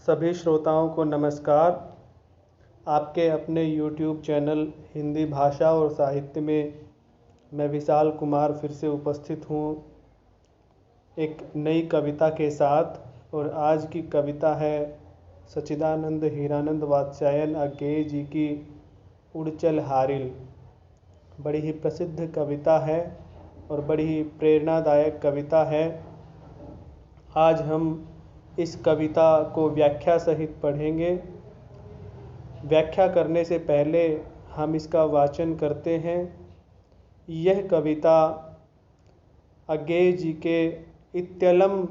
सभी श्रोताओं को नमस्कार। आपके अपने YouTube चैनल हिंदी भाषा और साहित्य में मैं विशाल कुमार फिर से उपस्थित हूँ एक नई कविता के साथ। और आज की कविता है सच्चिदानंद हीरानंद वात्स्यायन अज्ञेय जी की उड़ चल हारिल। बड़ी ही प्रसिद्ध कविता है और बड़ी ही प्रेरणादायक कविता है। आज हम इस कविता को व्याख्या सहित पढ़ेंगे। व्याख्या करने से पहले हम इसका वाचन करते हैं। यह कविता अज्ञेय जी के इत्यलम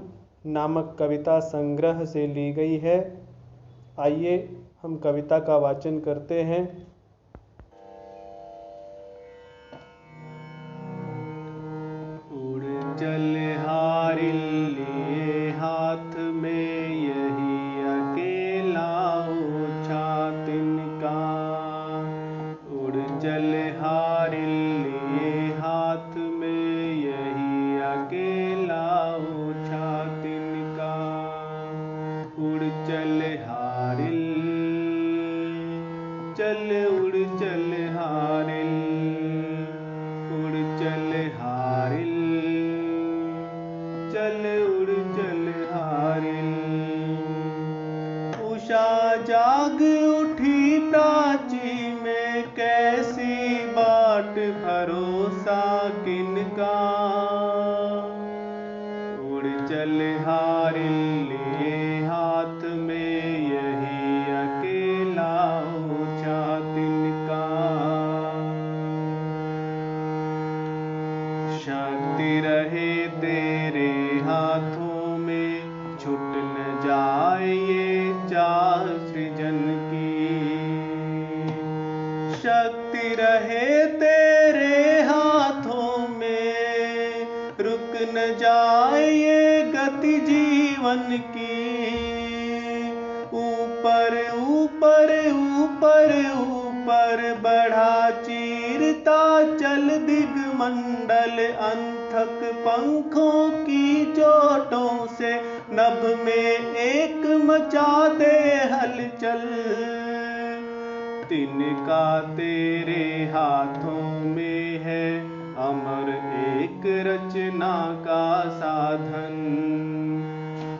नामक कविता संग्रह से ली गई है। आइए हम कविता का वाचन करते हैं। उड़ चल हारिल लिए हाथ में यही अकेला ओछा तिनका। उड़ चल हारिल लिए हाथ में यही अकेला ओछा तिनका। उड़ चल हारिल चल उड़ चल हारिल उड़ चल हारिल चल उड़ चल हारिल। उषा जाग उठी प्राची में कैसी बाट भरोसा किनका। उड़ चल हारिल लिए हाथ में यही अकेला ओछा तिनका। शक्ति रहे तेरे हाथों में छूट न जाए ये चाह सृजन की। शक्ति रहे तेरे हाथों में रुक न जाए ये गति जीवन की। ऊपर ऊपर ऊपर ऊपर बढ़ा चीरता चल दिगमंडल अंथक पंखों की चोटों से नभ में एक मचा दे हलचल। तिनका तेरे हाथों में है अमर एक रचना का साधन।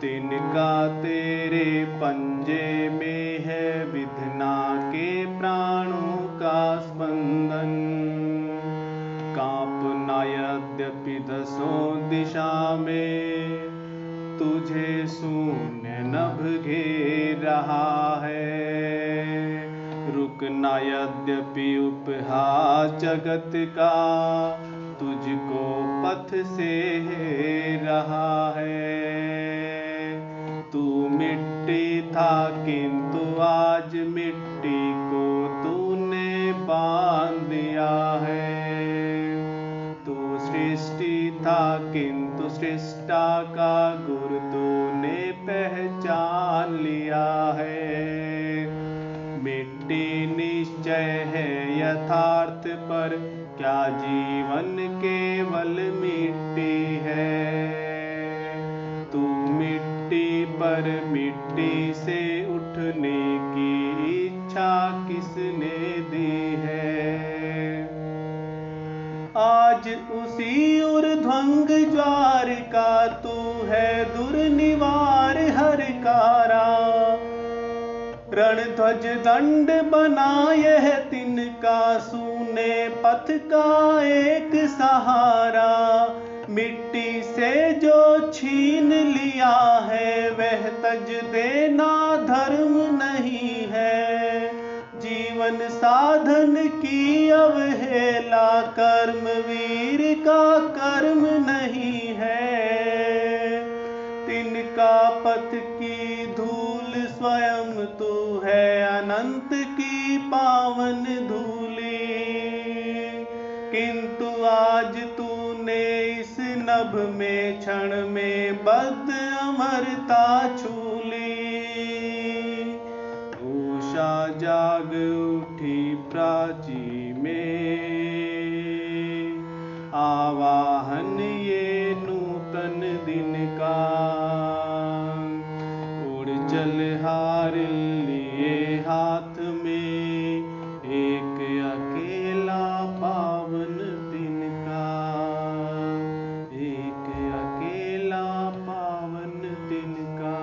तिनका तेरे पंजे में है विधना के प्राणों का स्पंदन। कांपना यद्यपि दसों दिशा में तुझे शून्य नभ घेर रहा है। रुकना यद्यपि उपहास जगत का तुझको पथ से हेर रहा है। तू मिट्टी था किंतु आज मिट्टी को तूने बांध दिया है। तू सृष्टि था किंतु सृष्टा का गुर तूने पहचान लिया है। मिट्टी निश्चय है यथार्थ पर क्या जीवन केवल मिट्टी है। तू मिट्टी पर मिट्टी से उठने की इच्छा किसने दी है। आज उसी ऊर्ध्वंग ज्वार का तू है दुर्निवार हरकारा। रणध्वज दंड बना यह तिनका सूने पथ का एक सहारा। मिट्टी से जो छीन लिया है वह तज देना धर्म नहीं है। जीवन साधन की अवहेला कर्मवीर का कर्म नहीं है। तिनका पथ की धूल स्वयं तू है अनंत की पावन धूली। किंतु आज तूने इस नभ में क्षण में बद्ध अमरता छू ली। उषा जाग उठी प्राची में आवाहन ये नूतन दिन का। उड़ उड़चल हार लिए हाथ में, एक अकेला पावन तिनका, एक अकेला पावन तिनका,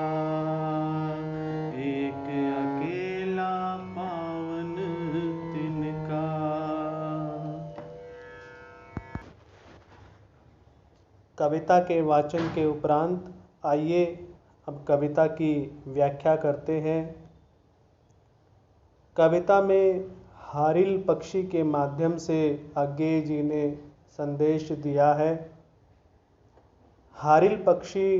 एक अकेला पावन तिनका। कविता के वाचन के उपरांत आइए अब कविता की व्याख्या करते हैं। कविता में हारिल पक्षी के माध्यम से अज्ञेय जी ने संदेश दिया है। हारिल पक्षी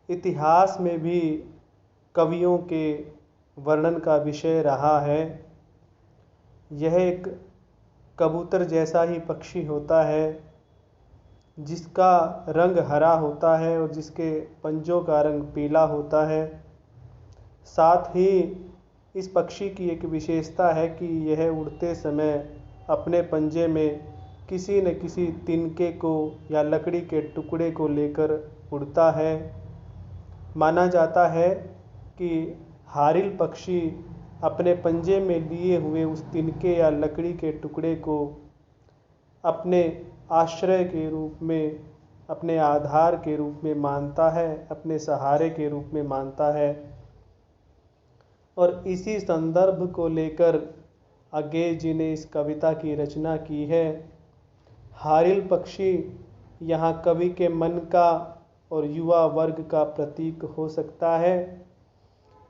इतिहास में भी कवियों के वर्णन का विषय रहा है। यह एक कबूतर जैसा ही पक्षी होता है, जिसका रंग हरा होता है और जिसके पंजों का रंग पीला होता है। साथ ही इस पक्षी की एक विशेषता है कि यह उड़ते समय अपने पंजे में किसी न किसी तिनके को या लकड़ी के टुकड़े को लेकर उड़ता है। माना जाता है कि हारिल पक्षी अपने पंजे में लिए हुए उस तिनके या लकड़ी के टुकड़े को अपने आश्रय के रूप में, अपने आधार के रूप में मानता है, अपने सहारे के रूप में मानता है। और इसी संदर्भ को लेकर अज्ञेय जी ने इस कविता की रचना की है। हारिल पक्षी यहाँ कवि के मन का और युवा वर्ग का प्रतीक हो सकता है,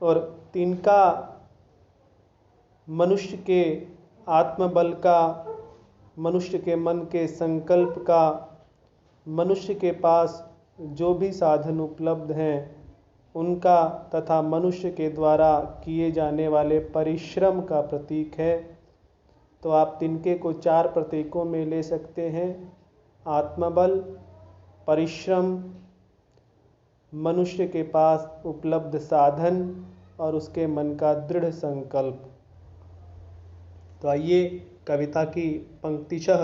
और तिनका मनुष्य के आत्मबल का, मनुष्य के मन के संकल्प का, मनुष्य के पास जो भी साधन उपलब्ध हैं उनका तथा मनुष्य के द्वारा किए जाने वाले परिश्रम का प्रतीक है। तो आप तिनके को 4 प्रतीकों में ले सकते हैं: आत्मबल, परिश्रम, मनुष्य के पास उपलब्ध साधन और उसके मन का दृढ़ संकल्प। तो आइए कविता की पंक्तिशः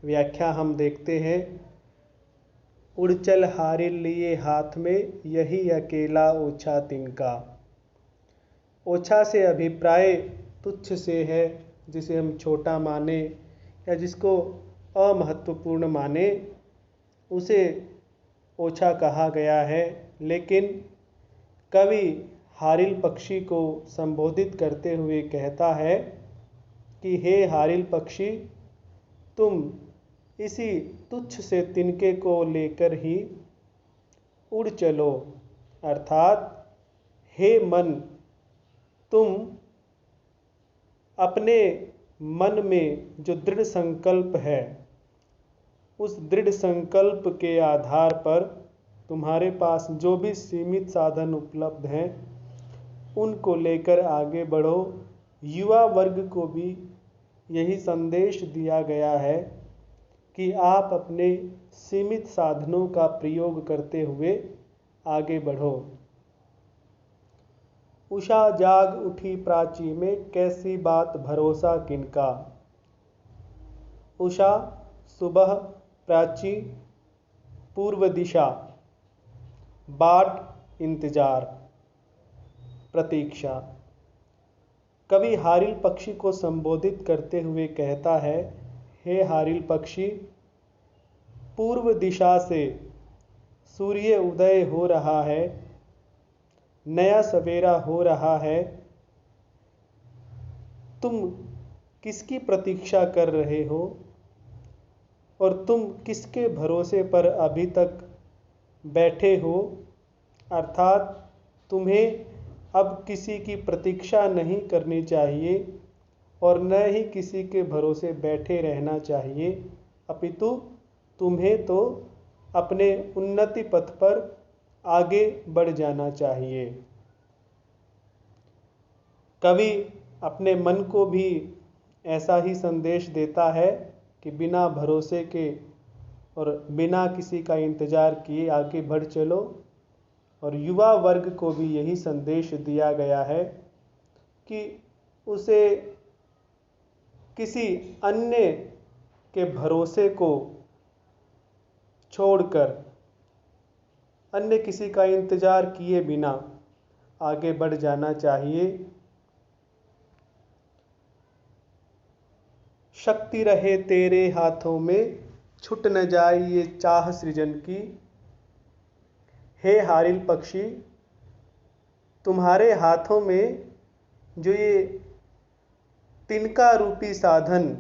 व्याख्या हम देखते हैं। उड़चल हारिल लिए हाथ में, यही अकेला ओछा तिनका। ओछा से अभिप्राय तुच्छ से है, जिसे हम छोटा माने या जिसको अमहत्वपूर्ण माने, उसे ओछा कहा गया है। लेकिन कवि हारिल पक्षी को संबोधित करते हुए कहता है कि हे हारिल पक्षी, तुम इसी तुच्छ से तिनके को लेकर ही उड़ चलो। अर्थात हे मन, तुम अपने मन में जो दृढ़ संकल्प है, उस दृढ़ संकल्प के आधार पर तुम्हारे पास जो भी सीमित साधन उपलब्ध हैं उनको लेकर आगे बढ़ो। युवा वर्ग को भी यही संदेश दिया गया है कि आप अपने सीमित साधनों का प्रयोग करते हुए आगे बढ़ो। उषा जाग उठी प्राची में, कैसी बात भरोसा किनका। उषा सुबह, प्राची पूर्व दिशा, बाट इंतजार, प्रतीक्षा। कवि हारिल पक्षी को संबोधित करते हुए कहता है, हे हारिल पक्षी, पूर्व दिशा से सूर्य उदय हो रहा है, नया सवेरा हो रहा है। तुम किसकी प्रतीक्षा कर रहे हो और तुम किसके भरोसे पर अभी तक बैठे हो। अर्थात तुम्हें अब किसी की प्रतीक्षा नहीं करनी चाहिए और न ही किसी के भरोसे बैठे रहना चाहिए, अपितु तुम्हें तो अपने उन्नति पथ पर आगे बढ़ जाना चाहिए। कवि अपने मन को भी ऐसा ही संदेश देता है कि बिना भरोसे के और बिना किसी का इंतज़ार किए आगे बढ़ चलो। और युवा वर्ग को भी यही संदेश दिया गया है कि उसे किसी अन्य के भरोसे को छोड़कर अन्य किसी का इंतजार किए बिना आगे बढ़ जाना चाहिए। शक्ति रहे तेरे हाथों में, छूट न जाए ये चाह सृजन की। हे हारिल पक्षी, तुम्हारे हाथों में जो ये तिनका रूपी साधन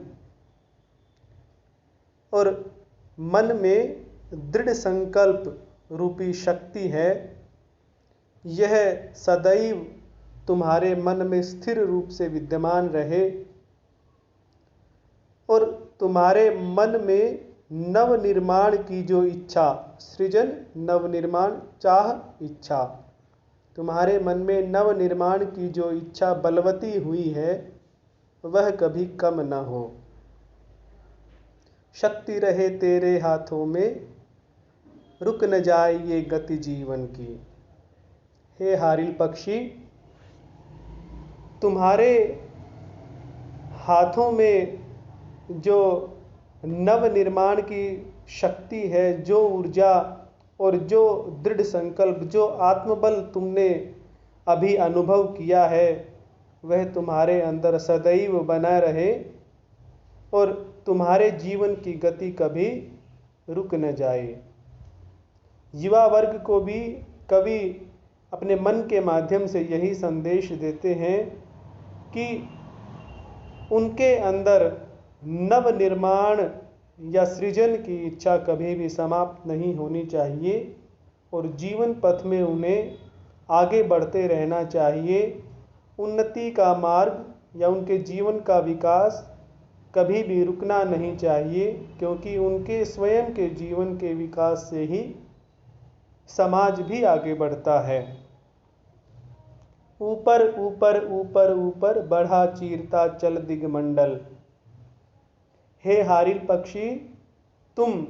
और मन में दृढ़ संकल्प रूपी शक्ति है, यह सदैव तुम्हारे मन में स्थिर रूप से विद्यमान रहे और तुम्हारे मन में नवनिर्माण की जो इच्छा, सृजन नवनिर्माण चाह इच्छा, तुम्हारे मन में नवनिर्माण की जो इच्छा बलवती हुई है वह कभी कम न हो। शक्ति रहे तेरे हाथों में, रुक न जाए ये गति जीवन की। हे हारिल पक्षी, तुम्हारे हाथों में जो नवनिर्माण की शक्ति है, जो ऊर्जा और जो दृढ़ संकल्प, जो आत्मबल तुमने अभी अनुभव किया है, वह तुम्हारे अंदर सदैव बना रहे और तुम्हारे जीवन की गति कभी रुक न जाए। युवा वर्ग को भी कवि अपने मन के माध्यम से यही संदेश देते हैं कि उनके अंदर नवनिर्माण या सृजन की इच्छा कभी भी समाप्त नहीं होनी चाहिए और जीवन पथ में उन्हें आगे बढ़ते रहना चाहिए। उन्नति का मार्ग या उनके जीवन का विकास कभी भी रुकना नहीं चाहिए, क्योंकि उनके स्वयं के जीवन के विकास से ही समाज भी आगे बढ़ता है। ऊपर ऊपर ऊपर ऊपर बढ़ा चीरता चल दिगमंडल। हे हारिल पक्षी, तुम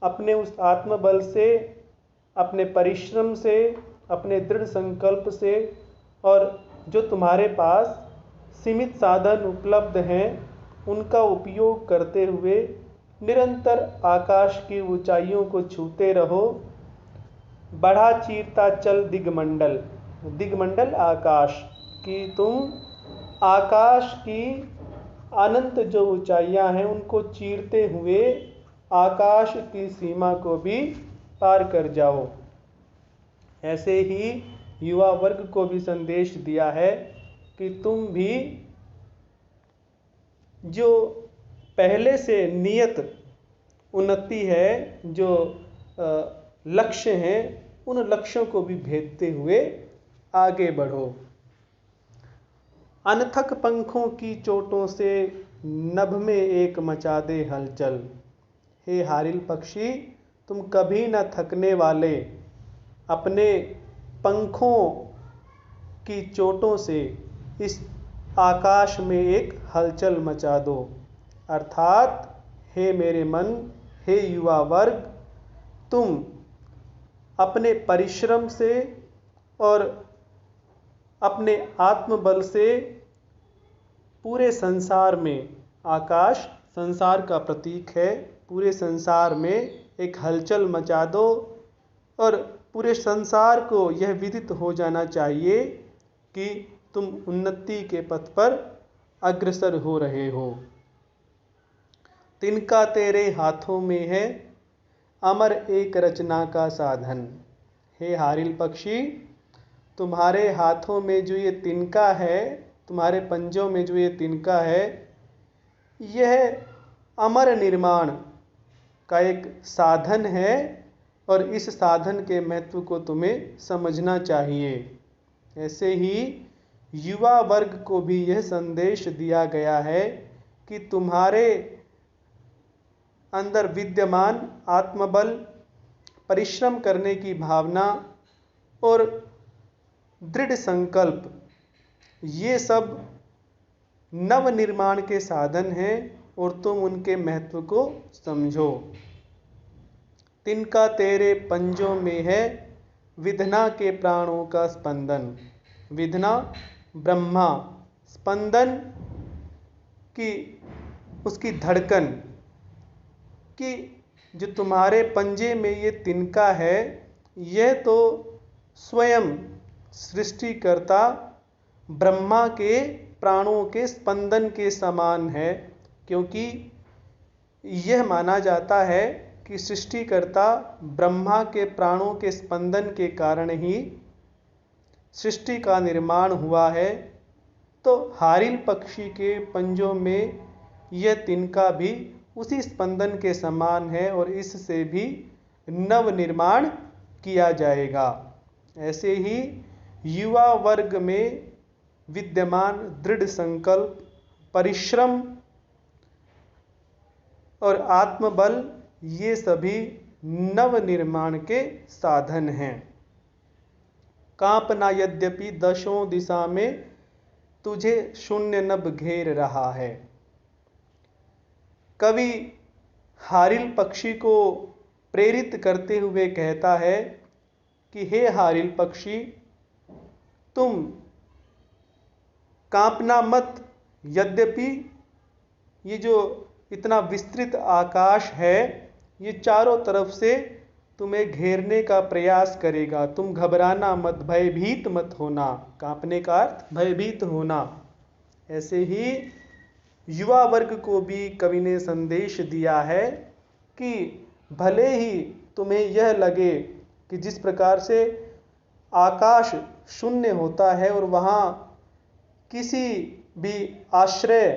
अपने उस आत्मबल से, अपने परिश्रम से, अपने दृढ़ संकल्प से और जो तुम्हारे पास सीमित साधन उपलब्ध हैं उनका उपयोग करते हुए निरंतर आकाश की ऊंचाइयों को छूते रहो। बढ़ा चीरता चल दिगमंडल, दिगमंडल आकाश की, तुम आकाश की अनंत जो ऊंचाइयां हैं उनको चीरते हुए आकाश की सीमा को भी पार कर जाओ। ऐसे ही युवा वर्ग को भी संदेश दिया है कि तुम भी जो पहले से नियत उन्नति है, जो लक्ष्य हैं, उन लक्ष्यों को भी भेदते हुए आगे बढ़ो। अनथक पंखों की चोटों से नभ में एक मचा दे हलचल। हे हारिल पक्षी, तुम कभी न थकने वाले अपने पंखों की चोटों से इस आकाश में एक हलचल मचा दो। अर्थात हे मेरे मन, हे युवा वर्ग, तुम अपने परिश्रम से और अपने आत्मबल से पूरे संसार में, आकाश संसार का प्रतीक है, पूरे संसार में एक हलचल मचा दो और पूरे संसार को यह विदित हो जाना चाहिए कि तुम उन्नति के पथ पर अग्रसर हो रहे हो। तिनका तेरे हाथों में है, अमर एक रचना का साधन। हे हारिल पक्षी, तुम्हारे हाथों में जो ये तिनका है, तुम्हारे पंजों में जो ये तिनका है, यह अमर निर्माण का एक साधन है और इस साधन के महत्व को तुम्हें समझना चाहिए। ऐसे ही युवा वर्ग को भी यह संदेश दिया गया है कि तुम्हारे अंदर विद्यमान आत्मबल, परिश्रम करने की भावना और दृढ़ संकल्प, ये सब नवनिर्माण के साधन हैं और तुम उनके महत्व को समझो। तिनका तेरे पंजों में है, विधना के प्राणों का स्पंदन। विधना ब्रह्मा, स्पंदन की उसकी धड़कन कि जो तुम्हारे पंजे में ये तिनका है, यह तो स्वयं सृष्टिकर्ता ब्रह्मा के प्राणों के स्पंदन के समान है, क्योंकि यह माना जाता है कि सृष्टिकर्ता ब्रह्मा के प्राणों के स्पंदन के कारण ही सृष्टि का निर्माण हुआ है। तो हारिल पक्षी के पंजों में यह तिनका भी उसी स्पंदन के समान है और इससे भी नव निर्माण किया जाएगा। ऐसे ही युवा वर्ग में विद्यमान दृढ़ संकल्प, परिश्रम और आत्मबल ये सभी नव निर्माण के साधन हैं। कांपना यद्यपि दशों दिशा में तुझे शून्य नभ घेर रहा है। कवि हारिल पक्षी को प्रेरित करते हुए कहता है कि हे हारिल पक्षी, तुम कांपना मत, यद्यपि ये जो इतना विस्तृत आकाश है ये चारों तरफ से तुम्हें घेरने का प्रयास करेगा। तुम घबराना मत, भयभीत मत होना। कांपने का अर्थ भयभीत होना। ऐसे ही युवा वर्ग को भी कवि ने संदेश दिया है कि भले ही तुम्हें यह लगे कि जिस प्रकार से आकाश शून्य होता है और वहाँ किसी भी आश्रय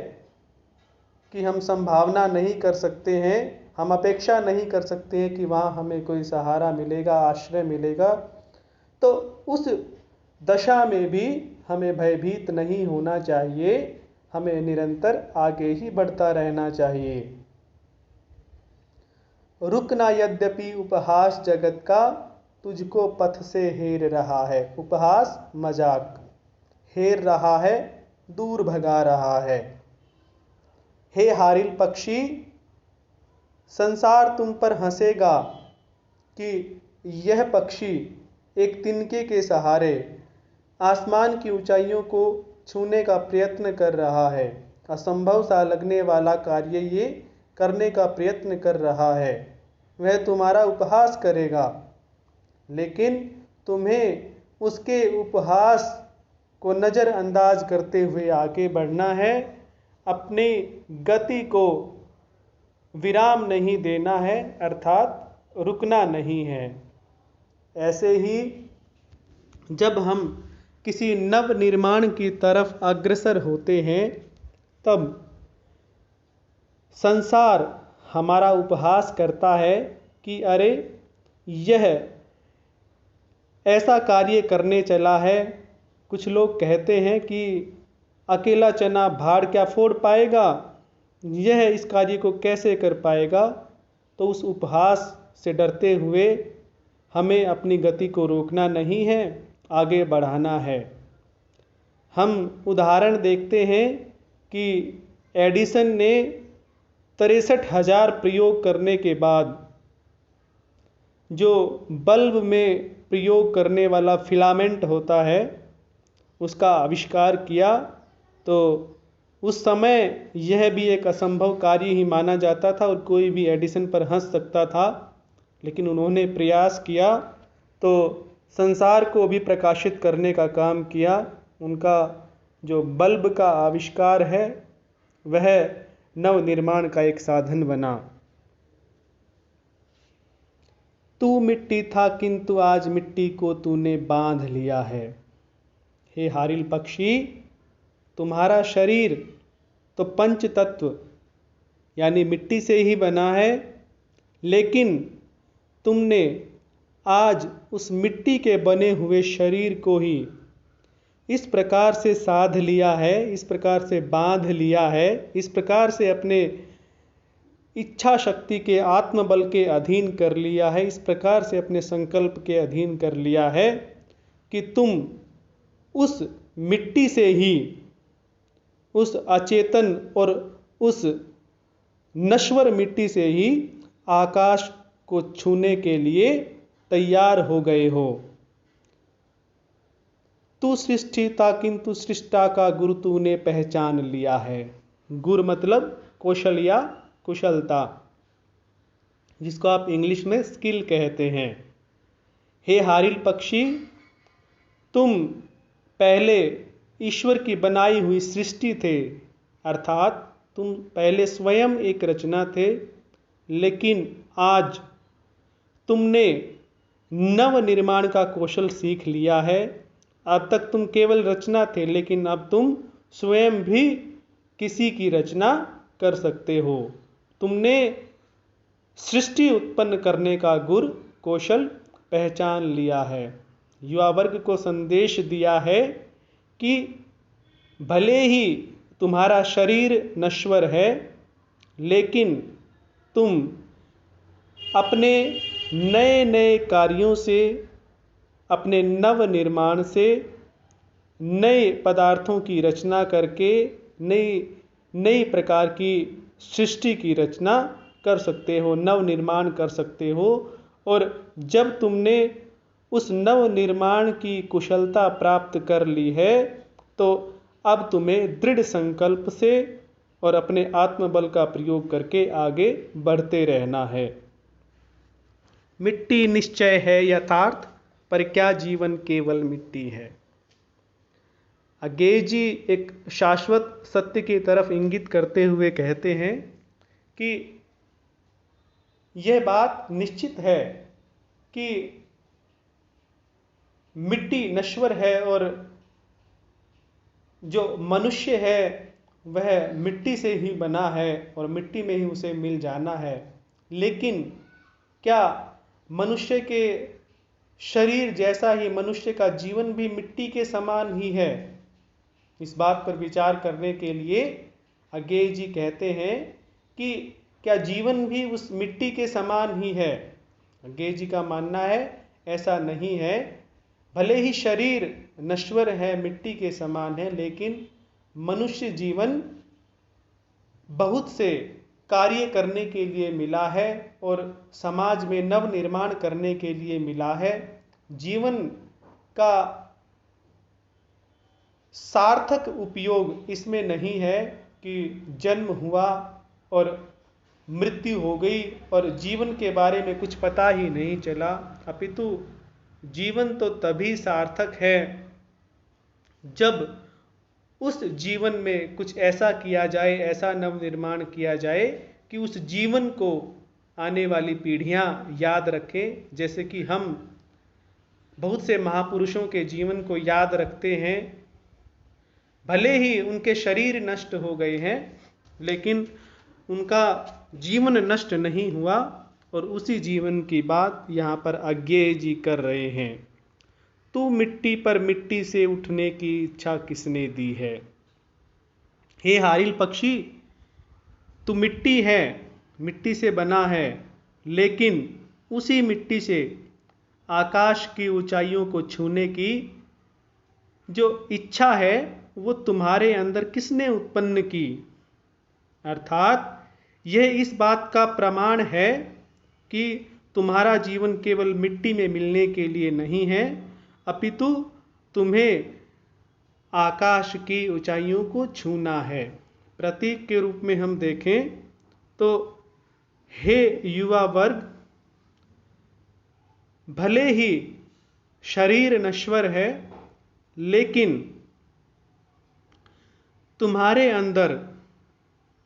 की हम संभावना नहीं कर सकते हैं, हम अपेक्षा नहीं कर सकते हैं कि वहाँ हमें कोई सहारा मिलेगा, आश्रय मिलेगा, तो उस दशा में भी हमें भयभीत नहीं होना चाहिए। हमें निरंतर आगे ही बढ़ता रहना चाहिए। रुकना यद्यपि उपहास जगत का, तुझको पथ से हेर रहा है। उपहास मजाक, हेर रहा है, दूर भगा रहा है। हे हारिल पक्षी, संसार तुम पर हंसेगा कि यह पक्षी एक तिनके के सहारे आसमान की ऊंचाइयों को छूने का प्रयत्न कर रहा है। असंभव सा लगने वाला कार्य ये करने का प्रयत्न कर रहा है। वह तुम्हारा उपहास करेगा, लेकिन तुम्हें उसके उपहास को नज़रअंदाज करते हुए आगे बढ़ना है। अपनी गति को विराम नहीं देना है, अर्थात रुकना नहीं है। ऐसे ही जब हम किसी नव निर्माण की तरफ अग्रसर होते हैं, तब संसार हमारा उपहास करता है कि अरे यह ऐसा कार्य करने चला है। कुछ लोग कहते हैं कि अकेला चना भाड़ क्या फोड़ पाएगा, यह इस कार्य को कैसे कर पाएगा। तो उस उपहास से डरते हुए हमें अपनी गति को रोकना नहीं है, आगे बढ़ाना है। हम उदाहरण देखते हैं कि एडिसन ने 63,000 प्रयोग करने के बाद जो बल्ब में प्रयोग करने वाला फिलामेंट होता है उसका आविष्कार किया। तो उस समय यह भी एक असंभव कार्य ही माना जाता था और कोई भी एडिसन पर हंस सकता था, लेकिन उन्होंने प्रयास किया तो संसार को भी प्रकाशित करने का काम किया। उनका जो बल्ब का आविष्कार है वह नव निर्माण का एक साधन बना। तू मिट्टी था किंतु आज मिट्टी को तूने बांध लिया है। हे हारिल पक्षी, तुम्हारा शरीर तो पंच तत्व यानी मिट्टी से ही बना है, लेकिन तुमने आज उस मिट्टी के बने हुए शरीर को ही इस प्रकार से साध लिया है, इस प्रकार से बांध लिया है, इस प्रकार से अपने इच्छा शक्ति के आत्मबल के अधीन कर लिया है, इस प्रकार से अपने संकल्प के अधीन कर लिया है कि तुम उस मिट्टी से ही, उस अचेतन और उस नश्वर मिट्टी से ही आकाश को छूने के लिए तैयार हो गए हो। तू सृष्टि था किंतु सृष्टा का गुरु तूने पहचान लिया है। गुर मतलब कौशल या कुशलता, जिसको आप इंग्लिश में स्किल कहते हैं। हे हारिल पक्षी, तुम पहले ईश्वर की बनाई हुई सृष्टि थे, अर्थात तुम पहले स्वयं एक रचना थे, लेकिन आज तुमने नव निर्माण का कौशल सीख लिया है। अब तक तुम केवल रचना थे, लेकिन अब तुम स्वयं भी किसी की रचना कर सकते हो। तुमने सृष्टि उत्पन्न करने का गुर कौशल पहचान लिया है। युवा वर्ग को संदेश दिया है कि भले ही तुम्हारा शरीर नश्वर है, लेकिन तुम अपने नए नए कार्यों से, अपने नव निर्माण से, नए पदार्थों की रचना करके नई नई प्रकार की सृष्टि की रचना कर सकते हो, नव निर्माण कर सकते हो। और जब तुमने उस नव निर्माण की कुशलता प्राप्त कर ली है, तो अब तुम्हें दृढ़ संकल्प से और अपने आत्मबल का प्रयोग करके आगे बढ़ते रहना है। मिट्टी निश्चय है यथार्थ, पर क्या जीवन केवल मिट्टी है। अज्ञेय जी एक शाश्वत सत्य की तरफ इंगित करते हुए कहते हैं कि यह बात निश्चित है कि मिट्टी नश्वर है और जो मनुष्य है वह मिट्टी से ही बना है और मिट्टी में ही उसे मिल जाना है। लेकिन क्या मनुष्य के शरीर जैसा ही मनुष्य का जीवन भी मिट्टी के समान ही है? इस बात पर विचार करने के लिए अज्ञेय जी कहते हैं कि क्या जीवन भी उस मिट्टी के समान ही है? अज्ञेय जी का मानना है ऐसा नहीं है। भले ही शरीर नश्वर है, मिट्टी के समान है, लेकिन मनुष्य जीवन बहुत से कार्य करने के लिए मिला है और समाज में नव निर्माण करने के लिए मिला है। जीवन का सार्थक उपयोग इसमें नहीं है कि जन्म हुआ और मृत्यु हो गई और जीवन के बारे में कुछ पता ही नहीं चला, अपितु जीवन तो तभी सार्थक है जब उस जीवन में कुछ ऐसा किया जाए, ऐसा नवनिर्माण किया जाए कि उस जीवन को आने वाली पीढ़ियां याद रखें। जैसे कि हम बहुत से महापुरुषों के जीवन को याद रखते हैं, भले ही उनके शरीर नष्ट हो गए हैं, लेकिन उनका जीवन नष्ट नहीं हुआ। और उसी जीवन की बात यहाँ पर अज्ञेय जी कर रहे हैं। तू मिट्टी पर मिट्टी से उठने की इच्छा किसने दी है। हे हारिल पक्षी, तू मिट्टी है, मिट्टी से बना है, लेकिन उसी मिट्टी से आकाश की ऊंचाइयों को छूने की जो इच्छा है वो तुम्हारे अंदर किसने उत्पन्न की। अर्थात यह इस बात का प्रमाण है कि तुम्हारा जीवन केवल मिट्टी में मिलने के लिए नहीं है, अपितु तुम्हें आकाश की ऊंचाइयों को छूना है। प्रतीक के रूप में हम देखें तो हे युवा वर्ग, भले ही शरीर नश्वर है, लेकिन तुम्हारे अंदर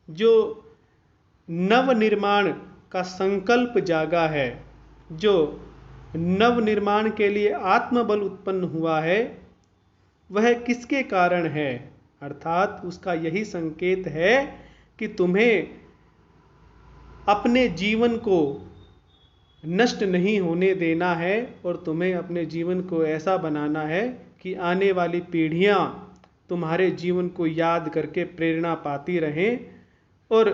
जो नव निर्माण का संकल्प जागा है, जो नव निर्माण के लिए आत्मबल उत्पन्न हुआ है, वह किसके कारण है। अर्थात उसका यही संकेत है कि तुम्हें अपने जीवन को नष्ट नहीं होने देना है और तुम्हें अपने जीवन को ऐसा बनाना है कि आने वाली पीढ़ियां तुम्हारे जीवन को याद करके प्रेरणा पाती रहें और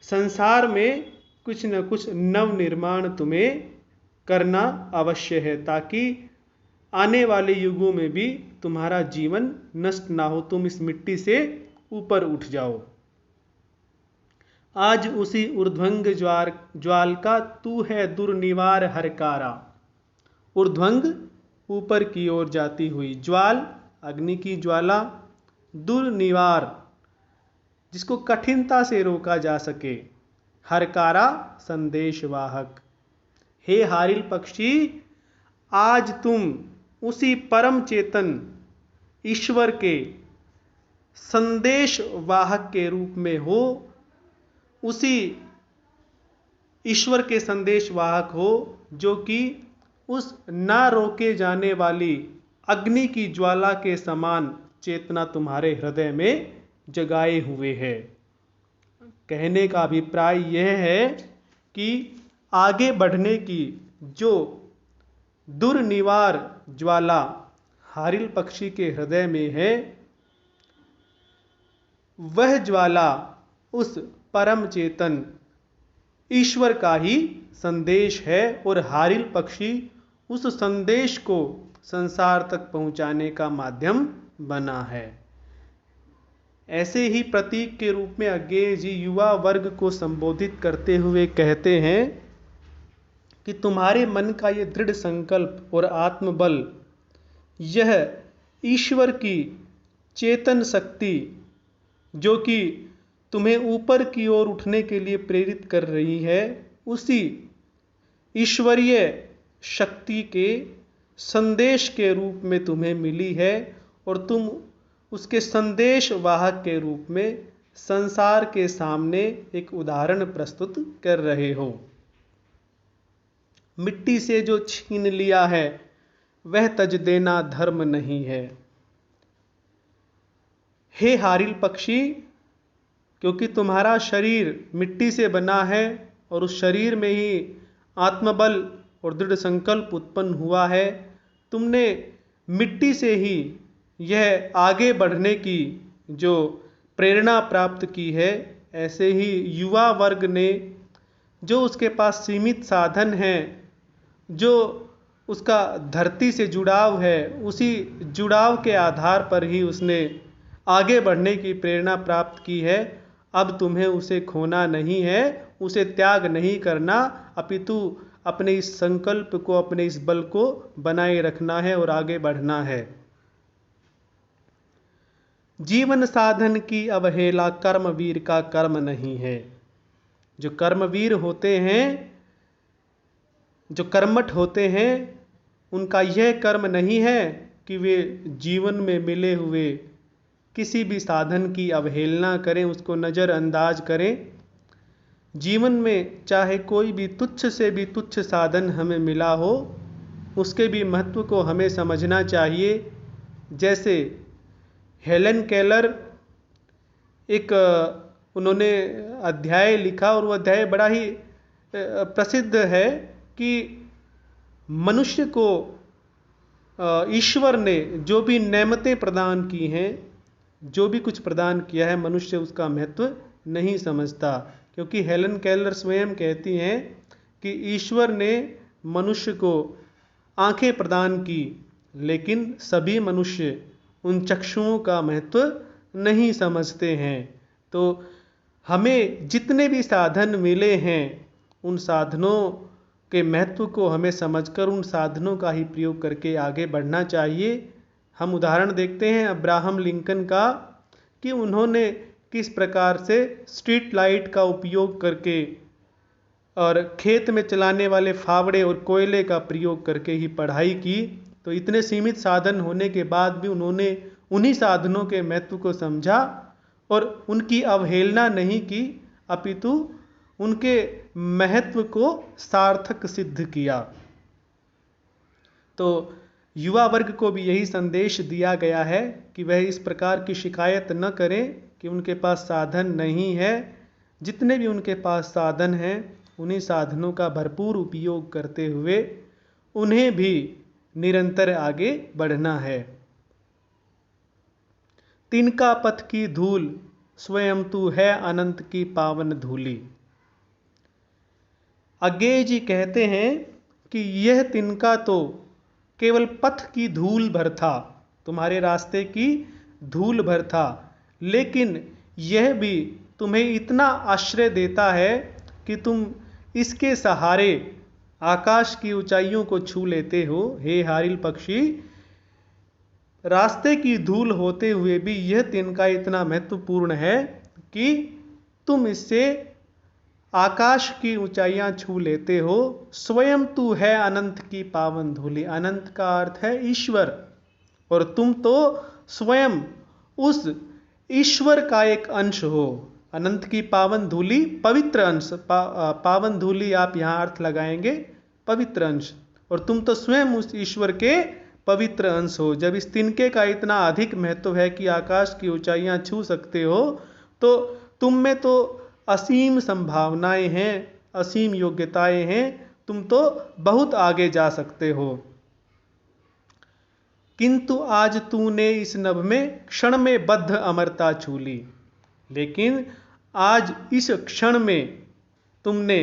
संसार में कुछ न कुछ नव निर्माण तुम्हें करना अवश्य है, ताकि आने वाले युगों में भी तुम्हारा जीवन नष्ट ना हो, तुम इस मिट्टी से ऊपर उठ जाओ। आज उसी ऊर्ध्वंग ज्वाल का तू है दुर्निवार हरकारा। ऊर्ध्वंग ऊपर की ओर जाती हुई, ज्वाल अग्नि की ज्वाला, दुर्निवार जिसको कठिनता से रोका जा सके, हरकारा संदेशवाहक। हे हारिल पक्षी, आज तुम उसी परम चेतन ईश्वर के संदेश वाहक के रूप में हो, उसी ईश्वर के संदेश वाहक हो जो कि उस ना रोके जाने वाली अग्नि की ज्वाला के समान चेतना तुम्हारे हृदय में जगाए हुए है। कहने का अभिप्राय यह है कि आगे बढ़ने की जो दुर्निवार ज्वाला हारिल पक्षी के हृदय में है, वह ज्वाला उस परम चेतन ईश्वर का ही संदेश है और हारिल पक्षी उस संदेश को संसार तक पहुंचाने का माध्यम बना है। ऐसे ही प्रतीक के रूप में अज्ञेय जी युवा वर्ग को संबोधित करते हुए कहते हैं कि तुम्हारे मन का ये दृढ़ संकल्प और आत्मबल, यह ईश्वर की चेतन शक्ति जो कि तुम्हें ऊपर की ओर उठने के लिए प्रेरित कर रही है, उसी ईश्वरीय शक्ति के संदेश के रूप में तुम्हें मिली है और तुम उसके संदेश वाहक के रूप में संसार के सामने एक उदाहरण प्रस्तुत कर रहे हो। मिट्टी से जो छीन लिया है वह तज देना धर्म नहीं है। हे हारिल पक्षी, क्योंकि तुम्हारा शरीर मिट्टी से बना है और उस शरीर में ही आत्मबल और दृढ़ संकल्प उत्पन्न हुआ है, तुमने मिट्टी से ही यह आगे बढ़ने की जो प्रेरणा प्राप्त की है, ऐसे ही युवा वर्ग ने जो उसके पास सीमित साधन हैं, जो उसका धरती से जुड़ाव है, उसी जुड़ाव के आधार पर ही उसने आगे बढ़ने की प्रेरणा प्राप्त की है। अब तुम्हें उसे खोना नहीं है, उसे त्याग नहीं करना, अपितु अपने इस संकल्प को, अपने इस बल को बनाए रखना है और आगे बढ़ना है। जीवन साधन की अवहेला कर्मवीर का कर्म नहीं है। जो कर्मवीर होते हैं, जो कर्मठ होते हैं, उनका यह कर्म नहीं है कि वे जीवन में मिले हुए किसी भी साधन की अवहेलना करें, उसको नज़रअंदाज करें। जीवन में चाहे कोई भी तुच्छ से भी तुच्छ साधन हमें मिला हो, उसके भी महत्व को हमें समझना चाहिए। जैसे हेलन केलर एक उन्होंने अध्याय लिखा और वो अध्याय बड़ा ही प्रसिद्ध है कि मनुष्य को ईश्वर ने जो भी नेमतें प्रदान की हैं, जो भी कुछ प्रदान किया है, मनुष्य उसका महत्व नहीं समझता। क्योंकि हेलन केलर स्वयं कहती हैं कि ईश्वर ने मनुष्य को आंखें प्रदान की, लेकिन सभी मनुष्य उन चक्षुओं का महत्व नहीं समझते हैं। तो हमें जितने भी साधन मिले हैं, उन साधनों के महत्व को हमें समझकर उन साधनों का ही प्रयोग करके आगे बढ़ना चाहिए। हम उदाहरण देखते हैं अब्राहम लिंकन का कि उन्होंने किस प्रकार से स्ट्रीट लाइट का उपयोग करके और खेत में चलाने वाले फावड़े और कोयले का प्रयोग करके ही पढ़ाई की। तो इतने सीमित साधन होने के बाद भी उन्होंने उन्हीं साधनों के महत्व को समझा और उनकी अवहेलना नहीं की, अपितु उनके महत्व को सार्थक सिद्ध किया। तो युवा वर्ग को भी यही संदेश दिया गया है कि वह इस प्रकार की शिकायत न करें कि उनके पास साधन नहीं है। जितने भी उनके पास साधन हैं, उन्हीं साधनों का भरपूर उपयोग करते हुए उन्हें भी निरंतर आगे बढ़ना है। तिनका पथ की धूल स्वयं तू है अनंत की पावन धूली। अज्ञेय जी कहते हैं कि यह तिनका तो केवल पथ की धूल भर था, तुम्हारे रास्ते की धूल भर था, लेकिन यह भी तुम्हें इतना आश्रय देता है कि तुम इसके सहारे आकाश की ऊंचाइयों को छू लेते हो। हे हारिल पक्षी, रास्ते की धूल होते हुए भी यह तिनका इतना महत्वपूर्ण है कि तुम इससे आकाश की ऊंचाइयां छू लेते हो, स्वयं तू है अनंत की पावन धूलि। अनंत का अर्थ है ईश्वर, और तुम तो स्वयं उस ईश्वर का एक अंश हो। अनंत की पावन धूलि, पवित्र अंश। पावन धूलि आप यहाँ अर्थ लगाएंगे पवित्र अंश, और तुम तो स्वयं उस ईश्वर के पवित्र अंश हो। जब इस तिनके का इतना अधिक महत्व है कि आकाश की ऊंचाइयां छू सकते हो, तो तुम में तो असीम संभावनाएं हैं, असीम योग्यताएं हैं, तुम तो बहुत आगे जा सकते हो। किंतु आज तूने इस नभ में क्षण में बद्ध अमरता छू ली। लेकिन आज इस क्षण में तुमने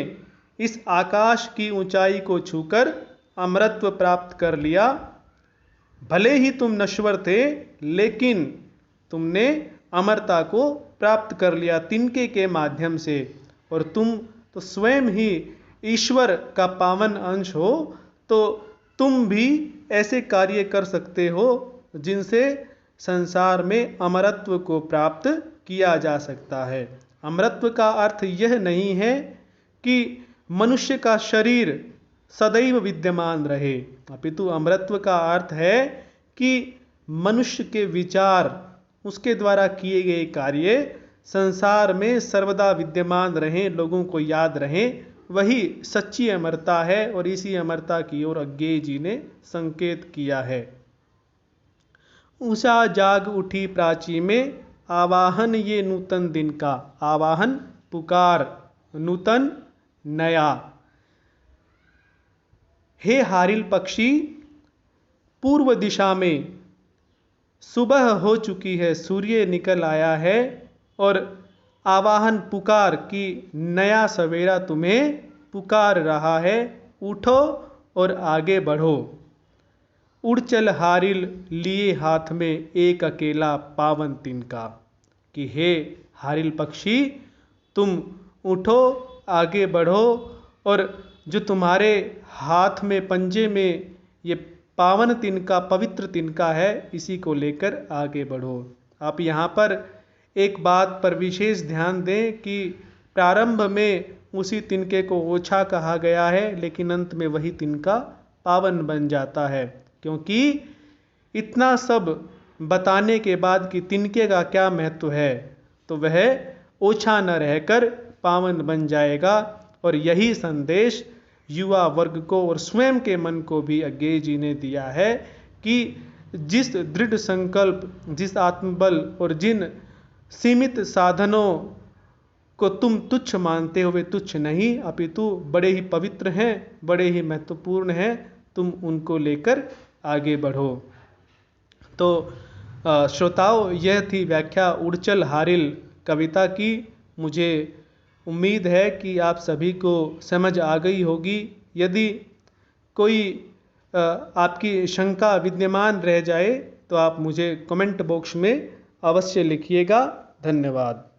इस आकाश की ऊंचाई को छूकर अमरत्व प्राप्त कर लिया। भले ही तुम नश्वर थे, लेकिन तुमने अमरता को प्राप्त कर लिया तिनके के माध्यम से, और तुम तो स्वयं ही ईश्वर का पावन अंश हो। तो तुम भी ऐसे कार्य कर सकते हो जिनसे संसार में अमरत्व को प्राप्त किया जा सकता है। अमरत्व का अर्थ यह नहीं है कि मनुष्य का शरीर सदैव विद्यमान रहे, अपितु अमरत्व का अर्थ है कि मनुष्य के विचार, उसके द्वारा किए गए कार्य संसार में सर्वदा विद्यमान रहें, लोगों को याद रहें। वही सच्ची अमरता है, और इसी अमरता की ओर अज्ञेय जी ने संकेत किया है। उषा जाग उठी प्राची में, आवाहन ये नूतन दिन का। आवाहन पुकार, नूतन नया। हे हारिल पक्षी, पूर्व दिशा में सुबह हो चुकी है, सूर्य निकल आया है, और आवाहन पुकार की नया सवेरा तुम्हें पुकार रहा है। उठो और आगे बढ़ो। उड़ चल हारिल लिए हाथ में एक अकेला पावन तिनका। कि हे हारिल पक्षी, तुम उठो, आगे बढ़ो, और जो तुम्हारे हाथ में, पंजे में ये पावन तिनका, पवित्र तिनका है, इसी को लेकर आगे बढ़ो। आप यहाँ पर एक बात पर विशेष ध्यान दें कि प्रारंभ में उसी तिनके को ओछा कहा गया है, लेकिन अंत में वही तिनका पावन बन जाता है। क्योंकि इतना सब बताने के बाद कि तिनके का क्या महत्व है, तो वह ओछा न रहकर पावन बन जाएगा। और यही संदेश युवा वर्ग को और स्वयं के मन को भी अज्ञेय जी ने दिया है कि जिस दृढ़ संकल्प, जिस आत्मबल और जिन सीमित साधनों को तुम तुच्छ मानते हो, वे तुच्छ नहीं, अपितु बड़े ही पवित्र हैं, बड़े ही महत्वपूर्ण हैं। तुम उनको लेकर आगे बढ़ो। तो श्रोताओं, यह थी व्याख्या उड़चल हारिल कविता की। मुझे उम्मीद है कि आप सभी को समझ आ गई होगी। यदि कोई आपकी शंका विद्यमान रह जाए तो आप मुझे कमेंट बॉक्स में अवश्य लिखिएगा। धन्यवाद।